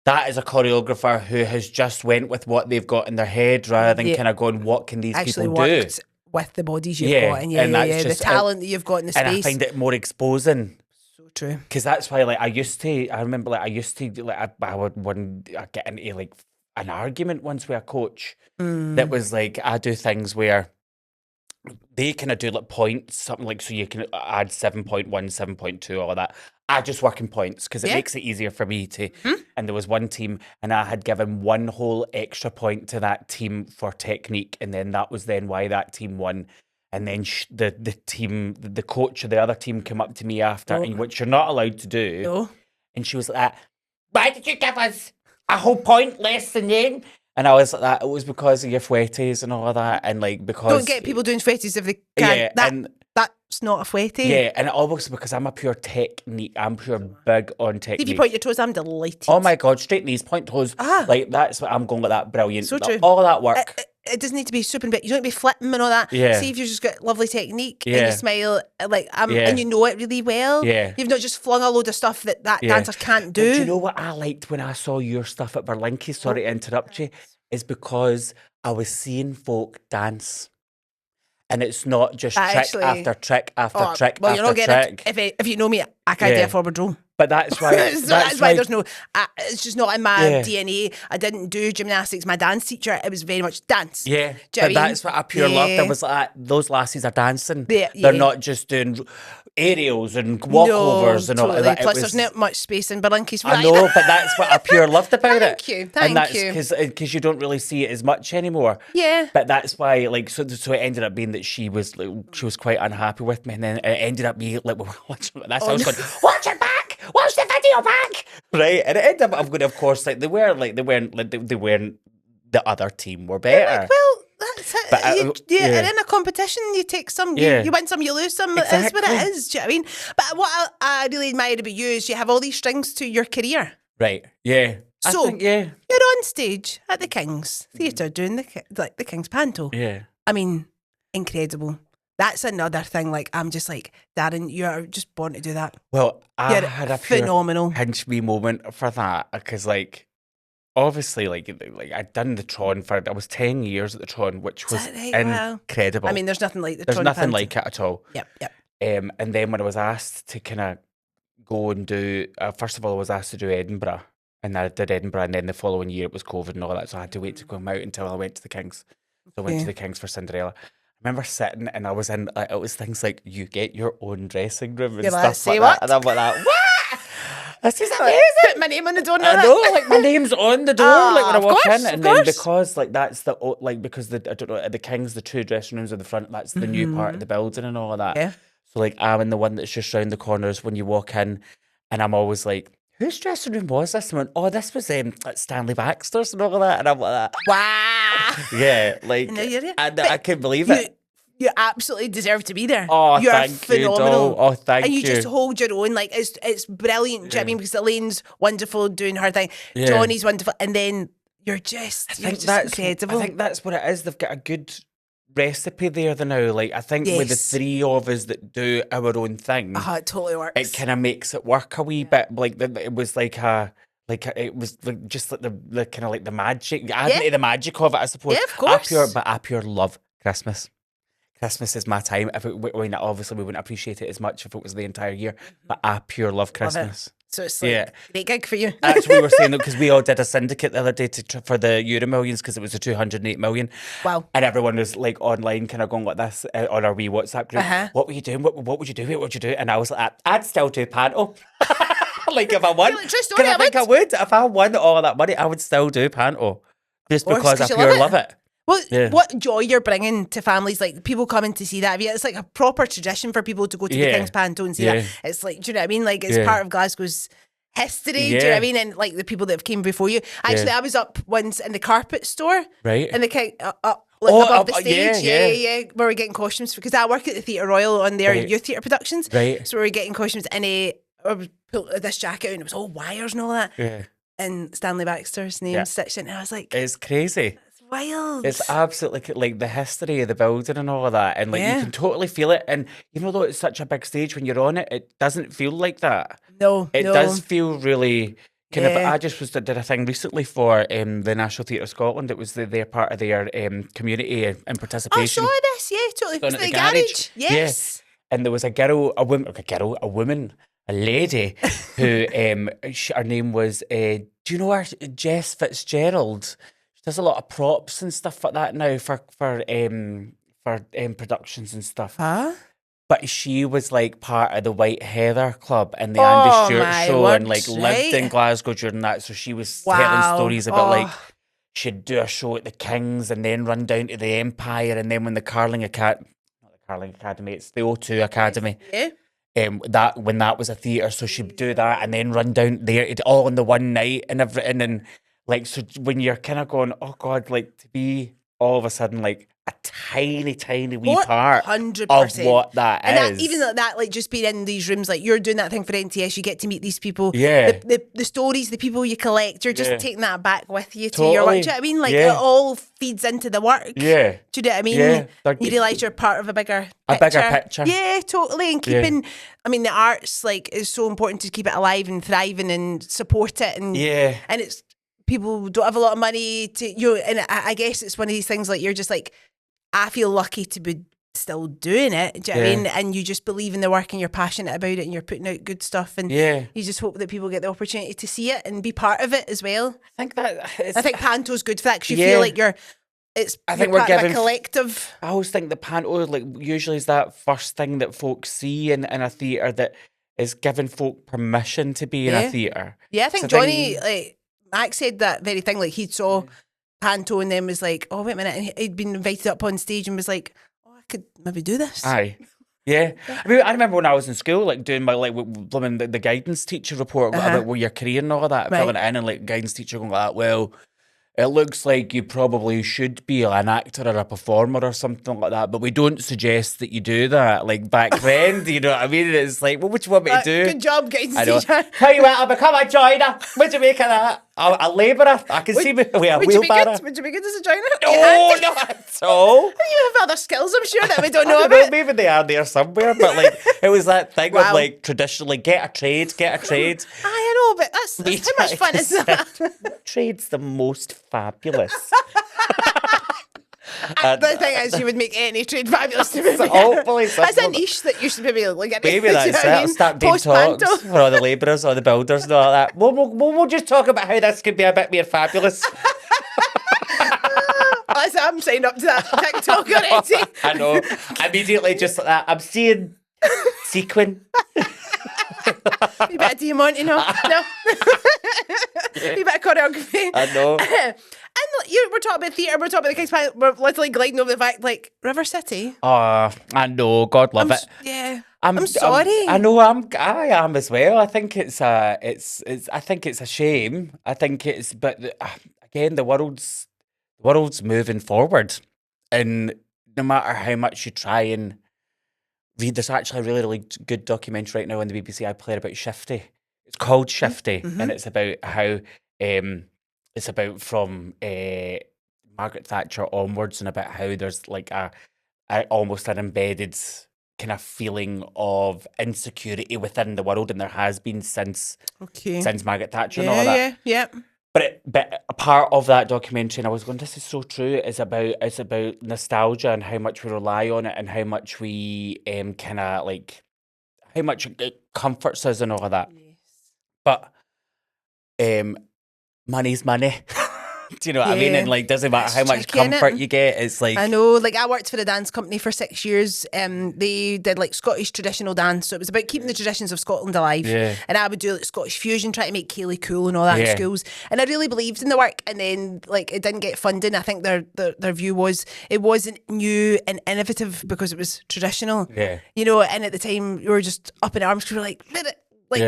B: that is a choreographer who has just went with what they've got in their head rather than kind of going, what can these people do?
A: With the bodies you've got, and the talent that you've got in the space.
B: And I find it more exposing.
A: True,
B: because that's why I remember I would get into like an argument once with a coach that was like, I do things where they kind of do like points, something like, so you can add 7.1, 7.2, all of that. I just work in points because it makes it easier for me to. And there was one team, and I had given one whole extra point to that team for technique, and then that was then why that team won. And then the coach of the other team came up to me after, which you're not allowed to do.
A: No.
B: And she was like, why did you give us a whole point less than them? And I was like, that it was because of your fouettes and all of that. And like, because...
A: Don't get people doing fouettes if they can't.
B: Yeah,
A: that's not a fouette.
B: Yeah, and almost because I'm a pure technique. I'm pure big on technique.
A: If you point your toes, I'm delighted.
B: Oh my God, straight knees, point toes. Like, that's what I'm going with that. Brilliant.
A: So true.
B: All of that work.
A: It doesn't need to be super bit. You don't need to be flipping and all that.
B: Yeah.
A: See if you've just got lovely technique and you smile and you know it really well.
B: Yeah.
A: You've not just flung a load of stuff that dancer can't do.
B: But do you know what I liked when I saw your stuff at Berlinky? Sorry to interrupt you. Is because I was seeing folk dance. And it's not just trick after trick after trick
A: well,
B: after
A: you're not getting
B: trick.
A: If you know me, I can't do a forward roll.
B: But that's why...
A: that's why there's no... it's just not in my DNA. I didn't do gymnastics. My dance teacher, it was very much dance.
B: Yeah, but that's what I pure loved. I was like, those lassies are dancing. They're not just doing aerials and walkovers and all that.
A: Plus, there's not much space in Berlinky's.
B: I know, but that's what I pure loved about it.
A: Thank you.
B: Because you don't really see it as much anymore.
A: Yeah.
B: But that's why, like, so it ended up being that she was quite unhappy with me, and then it ended up being like, we were watching this. I was going, watch your back. Watch the video back, right? And it ended up, I'm going to, of course, like they weren't the other team were better.
A: Well, that's it. But, and in a competition, you take some, you win some, you lose some. Exactly. It's what it is. Do you know what I mean? But what I really admired about you is you have all these strings to your career.
B: Right. Yeah.
A: So you're on stage at the King's Theatre doing the King's Panto.
B: Yeah.
A: I mean, incredible. That's another thing. Like, I'm just like, Darren, you're just born to do that.
B: Well, I had a
A: phenomenal
B: pinch me moment for that because, like, obviously, like I'd done the Tron I was 10 years at the Tron, which was incredible.
A: I mean, there's nothing like the
B: Tron. There's nothing
A: Panto.
B: like it at all.
A: Yep.
B: And then when I was asked to kind of go and do, first of all, I was asked to do Edinburgh, and I did Edinburgh, and then the following year it was COVID and all that, so I had to wait to come out until I went to the King's. So I went to the King's for Cinderella. remember sitting and I was in, it was things like, you get your own dressing room and
A: You're like,
B: stuff like
A: say
B: that.
A: what?
B: And I'm like, what? This is amazing.
A: Put my name on the door.
B: I know, like my name's on the door, like when I
A: Of
B: walk
A: course,
B: in, and
A: of
B: then
A: course.
B: because like that's the like because the I don't know at the King's the 2 dressing rooms at the front, that's the new part of the building and all of that.
A: Yeah.
B: So like I'm in the one that's just round the corners when you walk in, and I'm always like, whose dressing room was this? And I went, oh, this was like Stanley Baxter's and all of that, and I'm like,
A: Wow.
B: yeah, like,
A: No, you're-
B: and I couldn't believe it.
A: You absolutely deserve to be there.
B: Oh,
A: You're
B: thank
A: phenomenal.
B: you, doll. Oh, thank
A: and you
B: you.
A: just hold your own. Like it's brilliant. Do you know what I mean? Because Elaine's wonderful doing her thing.
B: Yeah.
A: Johnny's wonderful, and then you're just incredible.
B: I think that's what it is. They've got a good recipe there now. Like I think with the
A: Yes.
B: 3 of us that do our own thing,
A: It totally works.
B: it kind of makes it work a wee bit. Like it was it was like just like the kind of like the magic, adding to the magic of it, I suppose.
A: Yeah, of course.
B: I pure love Christmas. Christmas is my time. If obviously we wouldn't appreciate it as much if it was the entire year, but I pure love Christmas.
A: So it's like great gig for you.
B: That's what we were saying, because we all did a syndicate the other day for the Euro Millions, because it was the 208 million.
A: Wow.
B: And everyone was like online kind of going like this on our wee WhatsApp group. What were you doing? What would you do? What would you do? And I was like, I'd still do Panto. Like if I won,
A: Like, true story,
B: I think I would. If I won all of that money, I would still do Panto. Just
A: course,
B: because I
A: 'cause you
B: pure
A: love
B: love it.
A: Well, what joy you're bringing to families, like people coming to see that. It's like a proper tradition for people to go to the King's Panto and see that. It's like, do you know what I mean? Like it's part of Glasgow's history, do you know what I mean? And like the people that have came before you. Actually, I was up once in the carpet store.
B: Right.
A: And the King, above the stage.
B: yeah.
A: Where we're getting costumes, because I work at the Theatre Royal on their
B: Right.
A: youth theatre productions.
B: Right.
A: So we were getting costumes, and I pulled this jacket out and it was all wires and all that.
B: Yeah.
A: And Stanley Baxter's name stitched in, and I was like,
B: It's crazy.
A: wild.
B: It's absolutely like the history of the building and all of that, and like you can totally feel it. And even though it's such a big stage, when you're on it, it doesn't feel like that.
A: No,
B: It does feel really kind of.
A: Yeah.
B: I just did a thing recently for the National Theatre of Scotland. It was their part of their community and
A: I
B: participation.
A: saw this, totally.
B: Down
A: Was
B: at
A: it
B: the
A: the garage?
B: garage.
A: Yes.
B: And there was a lady who her name was. Do you know her? Jess Fitzgerald. She does a lot of props and stuff like that now for productions and stuff.
A: Huh?
B: But she was like part of the White Heather Club and the Andy Stewart
A: my
B: show, and like
A: word,
B: lived in
A: right.
B: Glasgow during that. So she was
A: Wow.
B: telling stories about like
A: Oh.
B: she'd do a show at the King's and then run down to the Empire, and then when the Carling Academy, not the Carling Academy, it's the O2 Academy.
A: Yeah.
B: That when that was a theatre, so she'd do that and then run down there, all in the one night and everything, and like so when you're kind of going, oh God, like to be all of a sudden like a tiny wee part
A: 100%.
B: of what that
A: and
B: is.
A: that, even that, like just being in these rooms, like you're doing that thing for NTS, you get to meet these people.
B: Yeah.
A: The stories, the people you collect, you're just taking that back with you to
B: Totally.
A: your work. Do you know what I mean? Like it all feeds into the work.
B: Yeah.
A: Do you know what I mean?
B: Yeah.
A: You realise you're part of a bigger
B: picture.
A: Yeah, totally. And keeping, I mean, the arts like is so important to keep it alive and thriving and support it. And and it's people don't have a lot of money to and I guess it's one of these things like you're just like, I feel lucky to be still doing it. Do you know what I mean? And you just believe in the work and you're passionate about it and you're putting out good stuff, and you just hope that people get the opportunity to see it and be part of it as well.
B: I think
A: Panto's good for that, because you feel like I think we're part of a collective.
B: I always think that Panto like usually is that first thing that folks see in a theatre that is giving folk permission to be in a theatre.
A: Yeah, I think Johnny, like Max said that very thing, like he saw Panto and then was like, oh wait a minute, and he'd been invited up on stage and was like, oh, I could maybe do this.
B: Aye. Yeah. I mean, I remember when I was in school, like doing my the guidance teacher report about your career and all of that, filling it in, and like guidance teacher going like that, well, it looks like you probably should be an actor or a performer or something like that, but we don't suggest that you do that. Like back then, do you know what I mean? It's like, what would you want me to do?
A: Good job, guidance teacher.
B: Tell you what, I'll become a joiner. What do you make of that? A labourer. I can see me with a wheelbarrow.
A: Would you be good as a joiner?
B: No, not at all.
A: You have other skills, I'm sure, that we don't know about.
B: Maybe they are there somewhere, but like it was that thing of like traditionally get a trade.
A: I know, but that's how much fun is that?
B: Trade's the most fabulous.
A: The thing is, you would make any trade fabulous to me.
B: That's
A: a niche that you should maybe look at.
B: Maybe that's it. I'll start doing talks for all the labourers or the builders and all that. We'll just talk about how this could be a bit more fabulous.
A: I'm signing up to that TikTok already.
B: I know. Immediately just like that. I'm seeing sequin.
A: You better Diamante, no. You better choreography.
B: I know.
A: And we're talking about theatre, we're talking about the King's Palace, we're literally gliding over the fact, like, River City.
B: Oh, I know. God love it.
A: Yeah. I'm sorry.
B: I know. I am as well. I think it's I think it's a shame. I think it's, but again, the world's moving forward, and no matter how much you try and read, there's actually a really, really good documentary right now on the BBC iPlayer about Shifty. It's called Shifty, and it's about how it's about from Margaret Thatcher onwards, and about how there's like a almost an embedded kind of feeling of insecurity within the world, and there has been since Margaret Thatcher and all of that.
A: Yeah.
B: But a part of that documentary, and I was going, this is so true, is about nostalgia and how much we rely on it, and how much we kind of like, how much it comforts us and all of that.
A: Yes.
B: But money's money. Do you know what I mean? And like, doesn't matter how much comfort you get. It's like,
A: I know. Like, I worked for a dance company for 6 years. They did like Scottish traditional dance, so it was about keeping the traditions of Scotland alive.
B: Yeah.
A: And I would do like Scottish fusion, try to make Ceilidh cool and all that in schools. And I really believed in the work. And then like it didn't get funding. I think their view was it wasn't new and innovative because it was traditional.
B: Yeah.
A: You know. And at the time, we were just up in arms because we were like,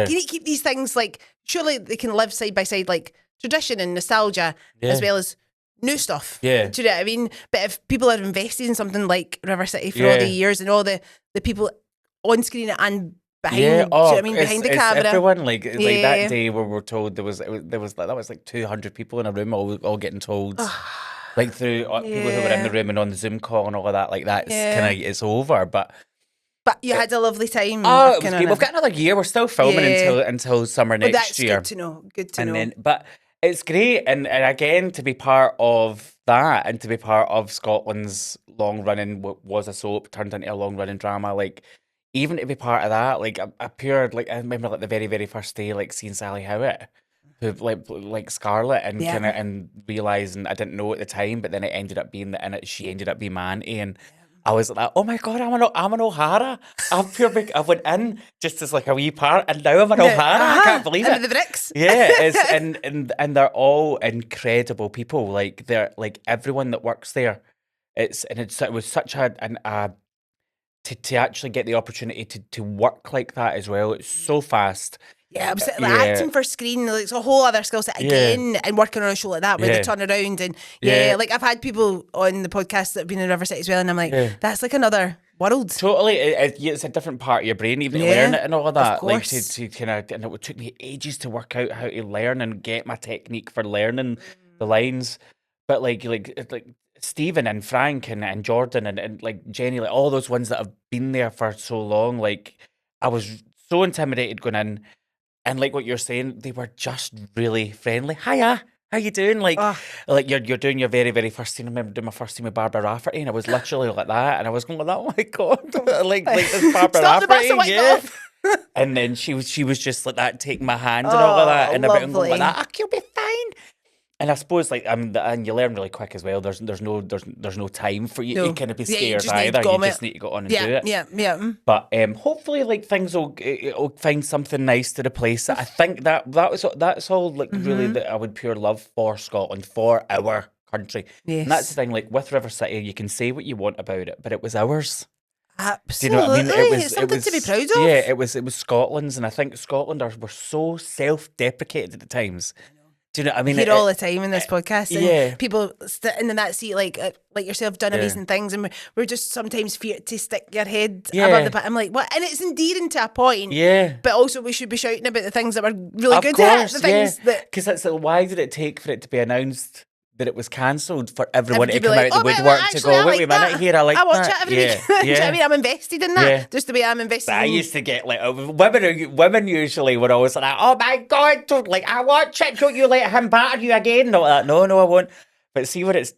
A: you need to keep these things like surely they can live side by side, like tradition and nostalgia as well as new stuff.
B: Yeah.
A: Do you know what I mean? But if people are invested in something like River City for all the years and all the people on screen and behind, do you know what I mean? Behind the camera.
B: Everyone like that day where we're told there was like 200 people in a room all getting told like through people who were in the room and on the Zoom call and all of that, like that's kind of it's over. But
A: you had a lovely time.
B: Oh, it was great. We've got another year. We're still filming until summer next year.
A: Good to know. Good to know.
B: Then, but it's great, and again to be part of that, and to be part of Scotland's long running was a soap turned into a long running drama. Like even to be part of that, like a pure like I remember like the very very first day, like seeing Sally Howitt, who like Scarlett, and kind of and realizing I didn't know at the time, but then it ended up being she ended up being Manty, and I was like, oh my God, I'm an O'Hara. I went in just as like a wee part, and now I'm an O'Hara. I can't believe it.
A: The bricks.
B: Yeah, and they're all incredible people. Like they're like everyone that works there. It was such to actually get the opportunity to work like that as well. It's so fast.
A: Yeah, acting for screen, like, it's a whole other skill set again, and working on a show like that where they turn around and like I've had people on the podcast that have been in River City as well, and I'm like, that's like another world.
B: Totally, it's a different part of your brain, even to learn it and all of that.
A: Of course.
B: Like to kind of, and it took me ages to work out how to learn and get my technique for learning the lines, but like Stephen and Frank and Jordan and like Jenny, like all those ones that have been there for so long, like I was so intimidated going in. And like what you're saying, they were just really friendly. Hiya, how you doing? Like you're doing your very, very first scene. I remember doing my first scene with Barbara Rafferty, and I was literally like that. And I was going like, oh my God, like this Barbara Rafferty, And then she was just like that, taking my hand and all of that, and about going like that. You'll be fine. And I suppose like and you learn really quick as well. There's no time for you to kind of be scared either. You just need to go on and do it.
A: Yeah.
B: But hopefully like things will find something nice to replace it. I think that's all like really that I would pure love for Scotland, for our country. Yes. And that's the thing. Like with River City, you can say what you want about it, but it was ours.
A: Absolutely.
B: Do you know what I mean?
A: It's something to be proud of.
B: Yeah, it was Scotland's, and I think Scotland were so self-deprecated at the times. Do you know what I mean?
A: I hear all the time in this podcast, and people sitting in that seat like yourself done amazing things, and we're just sometimes feared to stick your head above the pit. I'm like, what? And it's endearing to a point, but also we should be shouting about the things that we're really good at, the things that...
B: Because that's why did it take for it to be announced that it was cancelled for everyone to come out the woodwork to go, wait a minute here, I
A: watch it every week. Do you know what I mean? I'm invested in that, just the way I'm invested
B: I used to get like, women usually were always like, oh my God, I watch it, don't you let him batter you again? No, I won't. But see when it's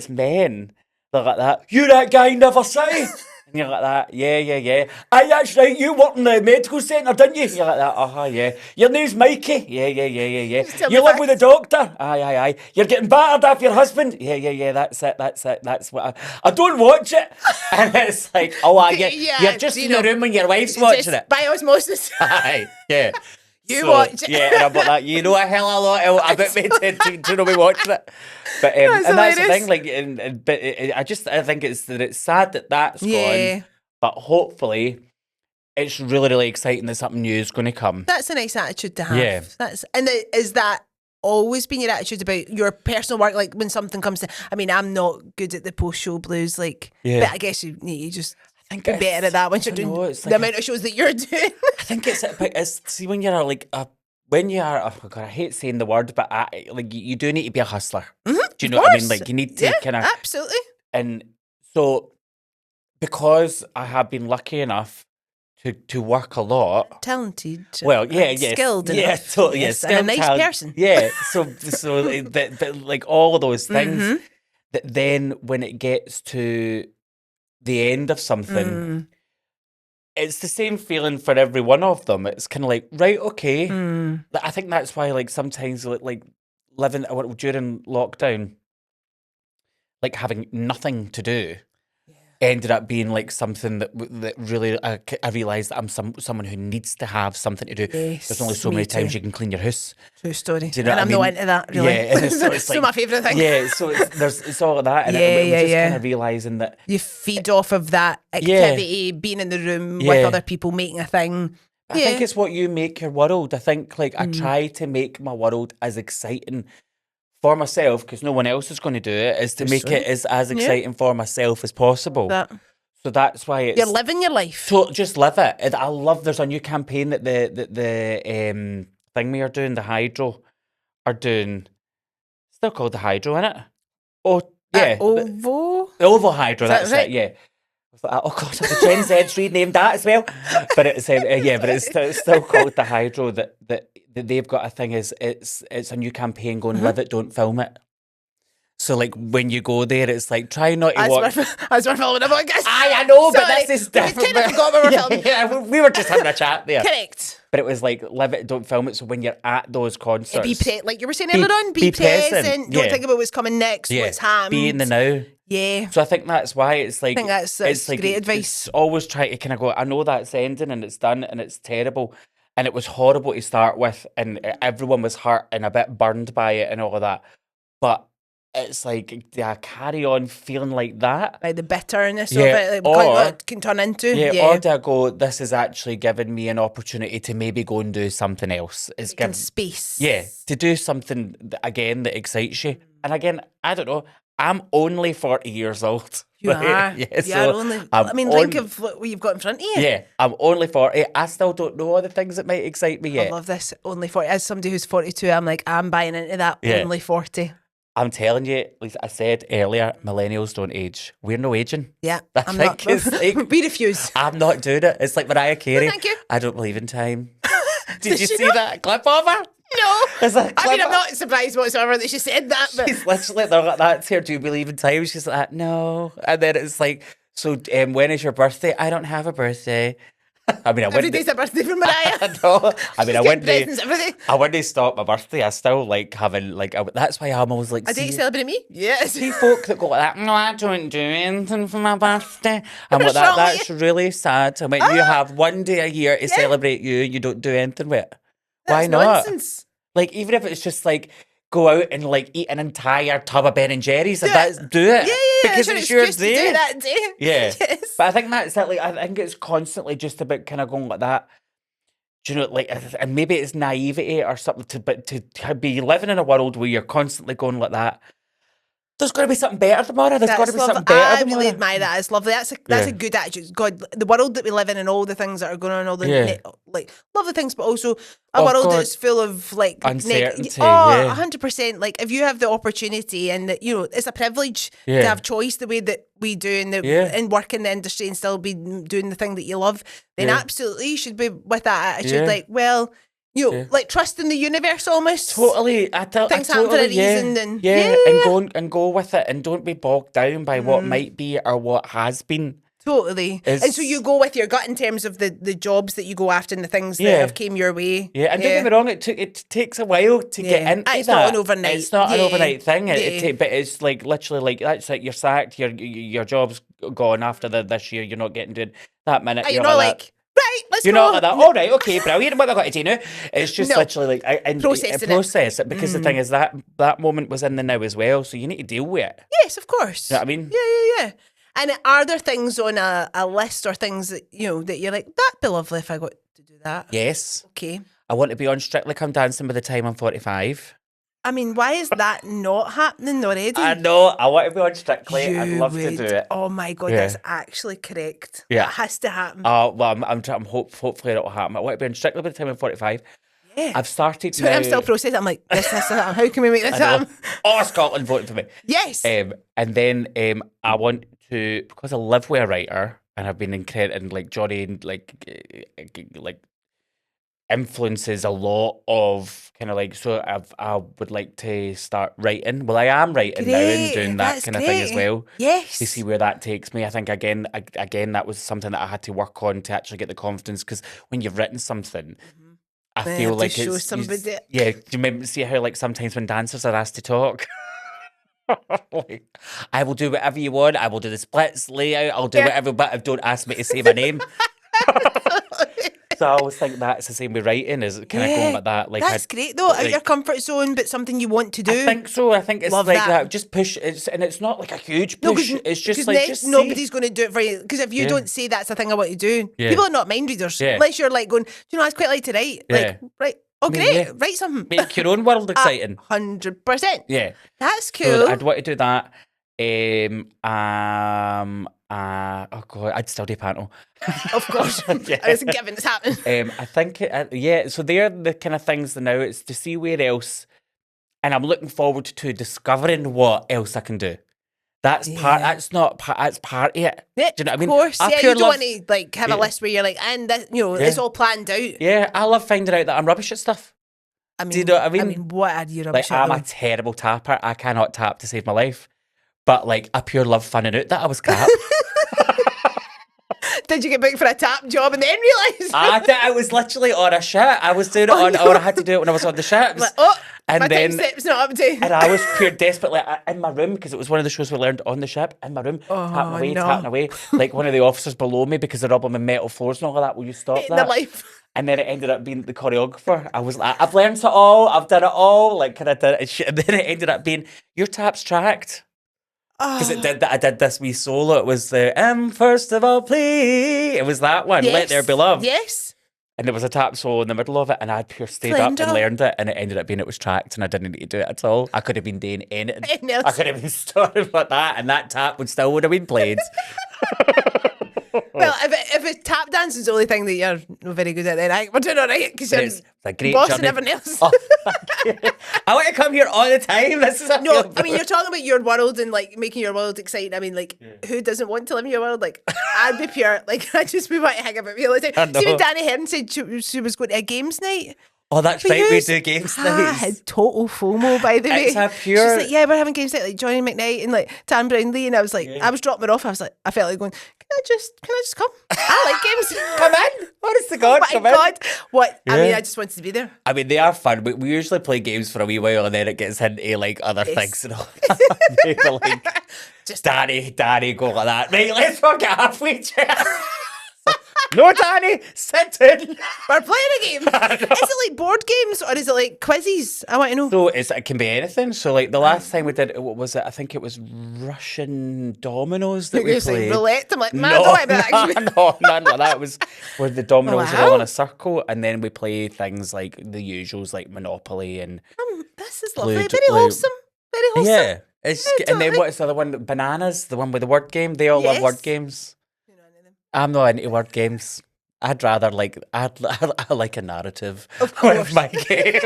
B: men, they're like that, you that guy never say. And you're like that, yeah. Aye, that's right, you work in the medical centre, didn't you? You're like that, yeah. Your name's Mikey? Yeah.
A: Just tell
B: You
A: me
B: live with the
A: facts.
B: doctor? Aye. You're getting battered off your husband? Yeah, that's it. That's what I don't watch it. And it's like, you're just in the room when your wife's watching
A: Just
B: it.
A: by osmosis.
B: Aye, yeah.
A: You watch it.
B: Yeah, and I'm like that. You know a hell of a lot about me to know me watching it. But and that's the thing. Like, I think it's sad that that's gone. But hopefully, it's really, really exciting that something new is going to come.
A: That's a nice attitude to have.
B: Yeah.
A: Is that always been your attitude about your personal work? Like when something comes to, I mean, I'm not good at the post-show blues. Like, but I guess you just. I think better at that once you're doing the amount of shows that you're doing.
B: I think see when you're like oh God, I hate saying the word, but like you do need to be a hustler.
A: Mm-hmm,
B: do you know what I mean? Like you need to kind of
A: absolutely.
B: And so because I have been lucky enough to work a lot,
A: talented,
B: skilled,
A: enough.
B: Skilled,
A: and a nice person.
B: Yeah, so that like all of those things. That then when it gets to the end of something, it's the same feeling for every one of them. It's kind of like, right, okay. I think that's why, like, sometimes, like living during lockdown, like having nothing to do, ended up being like something that really I realised that I'm someone who needs to have something to do.
A: Yes,
B: there's only so many times you can clean your house.
A: True story.
B: Do you know
A: and
B: what
A: I'm
B: I mean?
A: not into that, really.
B: Yeah, and it's
A: like, my favourite thing.
B: Yeah, so it's all of that. And it was just kind of realising that
A: you feed off of that activity, being in the room with other people, making a thing.
B: I think it's what you make your world. I think like I try to make my world as exciting for myself, because no one else is going to do it, is to make it as exciting for myself as possible. So that's why it's...
A: You're living your life.
B: Just live it. I love, there's a new campaign that the thing we are doing, the Hydro, are doing, still called the Hydro, isn't it? Oh, yeah.
A: Ovo?
B: The Ovo Hydro, that's
A: right?
B: it, yeah. Oh God, the Gen Z's renamed that as well. But it's but it's still called the Hydro. That they've got a thing is it's a new campaign going, live it, don't film it. So like when you go there, it's like try not to watch.
A: As we're filming a podcast.
B: I know, but this is different.
A: We kind of forgot we were filming.
B: Yeah, we were just having a chat there.
A: Correct.
B: But it was like live it, don't film it. So when you're at those concerts,
A: like you were saying earlier on, be present. Don't think about what's coming next. What's happening.
B: Be in the now.
A: Yeah.
B: So I think that's why it's like...
A: I think that's
B: like,
A: great advice.
B: It's always try to kind of go, I know that's ending and it's done and it's terrible and it was horrible to start with and everyone was hurt and a bit burned by it and all of that. But it's like, I carry on feeling like that.
A: Like the bitterness of it, like what it can turn into.
B: Or do I go, this has actually given me an opportunity to maybe go and do something else. It's given
A: space. Yeah,
B: to do something, again, that excites you. And again, I don't know, I'm only 40 years old.
A: You are. Think of what you've got in front of you.
B: Yeah, I'm only 40. I still don't know all the things that might excite me yet.
A: I love this. Only 40. As somebody who's 42, I'm like, I'm buying into that. Only 40.
B: I'm telling you, like I said earlier, millennials don't age. We're no aging.
A: Yeah,
B: I'm not.
A: We refuse.
B: I'm not doing it. It's like Mariah Carey.
A: Thank you.
B: I don't believe in time. Did you see that clip of her?
A: No. I'm not surprised whatsoever that she said that. But
B: she's literally, that's her, do you believe in time? She's like, no. And then it's like, so when is your birthday? I don't have a birthday. I mean,
A: every day's a birthday for Mariah.
B: No, I mean, I wouldn't
A: to
B: stop my birthday. I still like having like that's why I'm always like.
A: A day to celebrate me? Yes.
B: See folk that go like that. No, I don't do anything for my birthday. I'm like that. That's really sad. I mean, you have one day a year to celebrate you. You don't do anything with it. Why not?
A: Nonsense.
B: Like even if it's just like go out and like eat an entire tub of Ben and Jerry's, do it.
A: Yeah.
B: Because it's your day.
A: To do that day.
B: Yeah.
A: Yes.
B: But I think that's it. Like I think it's constantly just about kind of going like that. Do you know, like, and maybe it's naivety or something, but to be living in a world where you're constantly going like that. There's got to be something better tomorrow. There's got to be something better tomorrow.
A: I really admire that. It's lovely. That's a good attitude. God, the world that we live in and all the things that are going on, all the lovely things, but also a world that's full of like
B: uncertainty.
A: 100%. Like if you have the opportunity and it's a privilege to have choice the way that we do and work in the industry and still be doing the thing that you love, then absolutely you should be with that attitude. Like, well, like trust in the universe almost.
B: Totally.
A: Things happen for a reason.
B: And go with it and don't be bogged down by what might be or what has been.
A: Totally. And so you go with your gut in terms of the jobs that you go after and the things that have came your way.
B: Yeah, and don't get me wrong, it takes a while to get into that.
A: It's not an overnight.
B: It's not an overnight thing. But it's like literally like that's like you're sacked, your job's gone after this year, you're not getting to that minute.
A: You're not like, right, let's
B: you're
A: go.
B: Not like that. All right, okay, brilliant. What have I got to do now? It's just literally like process it because the thing is that moment was in the now as well, so you need to deal with it.
A: Yes, of course.
B: You know what I mean?
A: Yeah. And are there things on a list or things that that you're like, that'd be lovely if I got to do that?
B: Yes.
A: Okay.
B: I want to be on Strictly Come Dancing by the time I'm 45.
A: I mean, why is that not happening already?
B: I know. I want to be on Strictly. I'd love to do it.
A: Oh my God, that's actually correct.
B: Yeah.
A: It has to happen.
B: Well, I'm hopefully it'll happen. I want to be on Strictly by the time I'm 45.
A: Yeah.
B: I've started
A: so
B: now.
A: I'm still processing. I'm like, this happen. How can we make this happen?
B: Oh, Scotland voting for me.
A: Yes.
B: And then I want to, because I live with a writer and I've been in like Johnny like influences a lot of kind of like, so I would like to start writing. Well, I am writing now and doing that kind of thing as well.
A: Yes.
B: To see where that takes me. I think again that was something that I had to work on to actually get the confidence, because when you've written something, I feel like
A: show somebody.
B: Do you remember, see how like sometimes when dancers are asked to talk, like, I will do whatever you want. I will do the splits layout. I'll do whatever, but don't ask me to say my name. So I always think that's the same with writing, is kind of going like that. Like
A: that's great though, out your comfort zone, but something you want to do.
B: I think so. I think it's
A: Love
B: like
A: that.
B: Just push. It's not like a huge push. It's just like
A: nobody's going to do it for you. Because if you don't say that's the thing I want to do, people are not mind readers. Unless you're like going, do you know, I'd quite like to write. Like, right. Oh, great. Write something.
B: Make your own world exciting.
A: 100%.
B: Yeah.
A: That's cool.
B: So I'd want to do that. Oh God, I'd still do Panto.
A: Of course. I was given it's happening.
B: I think, so they're the kind of things now. It's to see where else, and I'm looking forward to discovering what else I can do. That's that's part of it.
A: Yeah,
B: do you know what I mean?
A: Of course, you don't want to like have a list where you're like, and that, it's all planned out.
B: Yeah, I love finding out that I'm rubbish at stuff.
A: I mean,
B: do you know what I mean?
A: What are you rubbish at?
B: I'm a terrible tapper. I cannot tap to save my life. But like, I pure love finding out that I was crap.
A: Did you get booked for a tap job and then realise?
B: I was literally on a ship. I was doing it or I had to do it when I was on the ships.
A: Like,
B: and
A: my
B: then
A: time step's not up to.
B: And I was pure desperately in my room, because it was one of the shows we learned on the ship, in my room, tapping away, like one of the officers below me, because they're up on the metal floors and all of that. Will you stop that?
A: Their life.
B: And then it ended up being the choreographer. I was like, I've learned it all. I've done it all. Like, can I do it? And then it ended up being, your tap's tracked. Because I did this wee solo. It was the first of all, please. It was that one. Let There Be Love.
A: Yes.
B: And there was a tap solo in the middle of it, and I'd pure stayed up and learned it, and it ended up being it was tracked, and I didn't need to do it at all. I could have been doing anything. I could have been starting like that, and that tap would have been played.
A: Well, if a tap dance is the only thing that you're not very good at, then we're doing all right, because you're
B: a great
A: boss
B: journey.
A: and everything else.
B: I want to come here all the time. This is I
A: mean, you're talking about your world and like making your world exciting. I mean, like, who doesn't want to live in your world? Like, I'd be pure. Like, I'd just be wanting to hang about me all the time. See, when Danny Hearn said she was going to a games night.
B: Oh, that's right, we do games nights.
A: I had total FOMO, by the way.
B: It's a pure...
A: She's like, yeah, we're having games night, like Johnny McKnight and like Darren Brownlie, and I was like, I was dropping her off. I was like, I felt like going, can I just come? I like games.
B: Come in. Honest to God, come in.
A: What? Yeah. I mean, I just wanted to be there.
B: I mean, they are fun. We usually play games for a wee while, and then it gets into like other things and all. Like, just Danny, go like that. Right, let's work it halfway. No, Danny, sit in.
A: We're playing a game. Is it like board games or is it like quizzes? I want to know.
B: So it can be anything. So like the last time we did, what was it? I think it was Russian dominoes that we played.
A: Like roulette. I'm like, man, I don't want to actually.
B: No, none like that. It was where the dominoes are all in a circle, and then we play things like the usuals, like Monopoly and.
A: This is lovely. Very wholesome. Very wholesome.
B: Yeah. And then what's the other one? Bananas, the one with the word game. They all love word games. I'm not into word games. I'd rather I like a narrative.
A: Of course.
B: With my game.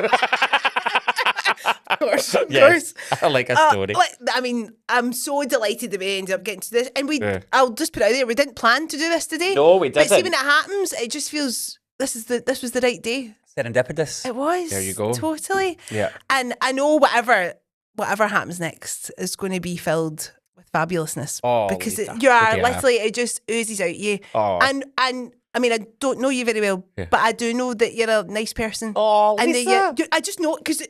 A: Of course.
B: I like a story.
A: I mean, I'm so delighted that we ended up getting to this. And I'll just put it out there, we didn't plan to do this today.
B: No, we didn't.
A: But see, when it happens, it just feels this was the right day.
B: Serendipitous.
A: It was.
B: There you go.
A: Totally.
B: Yeah.
A: And I know whatever happens next is going to be filled with fabulousness.
B: Oh,
A: because
B: Lisa,
A: you are
B: good
A: literally, it just oozes out you.
B: Oh.
A: And I mean, I don't know you very well, but I do know that you're a nice person.
B: Oh,
A: and
B: Lisa.
A: that I just know, because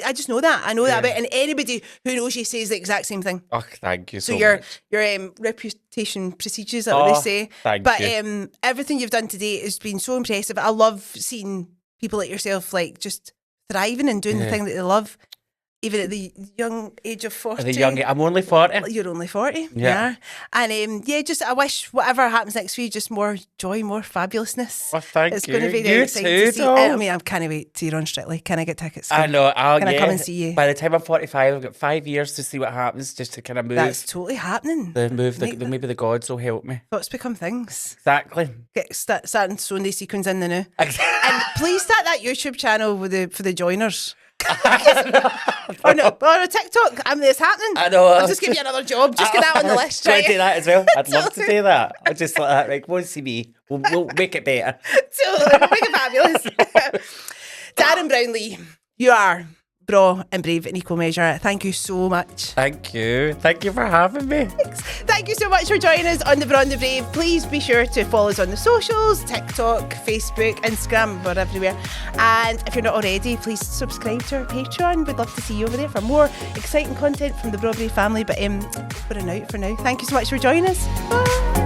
A: I just know that. I know that about, and anybody who knows you says the exact same thing.
B: Oh, thank you so
A: your
B: much.
A: your reputation precedes, is that what they say?
B: Thank you.
A: Everything you've done today has been so impressive. I love seeing people like yourself, like, just thriving and doing the thing that they love. Even at the young age of 40.
B: I'm only 40.
A: You're only 40.
B: Yeah.
A: And just I wish whatever happens next for you, just more joy, more fabulousness.
B: Oh, thank
A: it's
B: you.
A: going to be
B: You
A: very exciting
B: too,
A: to see.
B: doll.
A: I mean, I can't wait till you're on Strictly. Can I get tickets?
B: I know.
A: Can I come and see you?
B: By the time I'm 45, I've got 5 years to see what happens, just to kind of move.
A: That's totally happening.
B: Maybe the gods will help me.
A: Thoughts become things.
B: Exactly.
A: Starting Sunday sequins in the now. And please start that YouTube channel for the joiners. or a TikTok. I mean, it's happening.
B: I know.
A: I'll just give you another job. Just get that on the list.
B: Try
A: Right?
B: to do that as well. I'd love to do that. I'll just like that. Like, won't see me. We'll make it better.
A: Totally. We'll make it fabulous. Darren Brownlie, you are Braw and brave in equal measure. Thank you so much.
B: Thank you. Thank you for having me.
A: Thank you so much for joining us on the Braw and the Brave. Please be sure to follow us on the socials, TikTok, Facebook, Instagram, we're everywhere. And if you're not already, please subscribe to our Patreon. We'd love to see you over there for more exciting content from the Braw Brave family. But we're out for now. Thank you so much for joining us. Bye.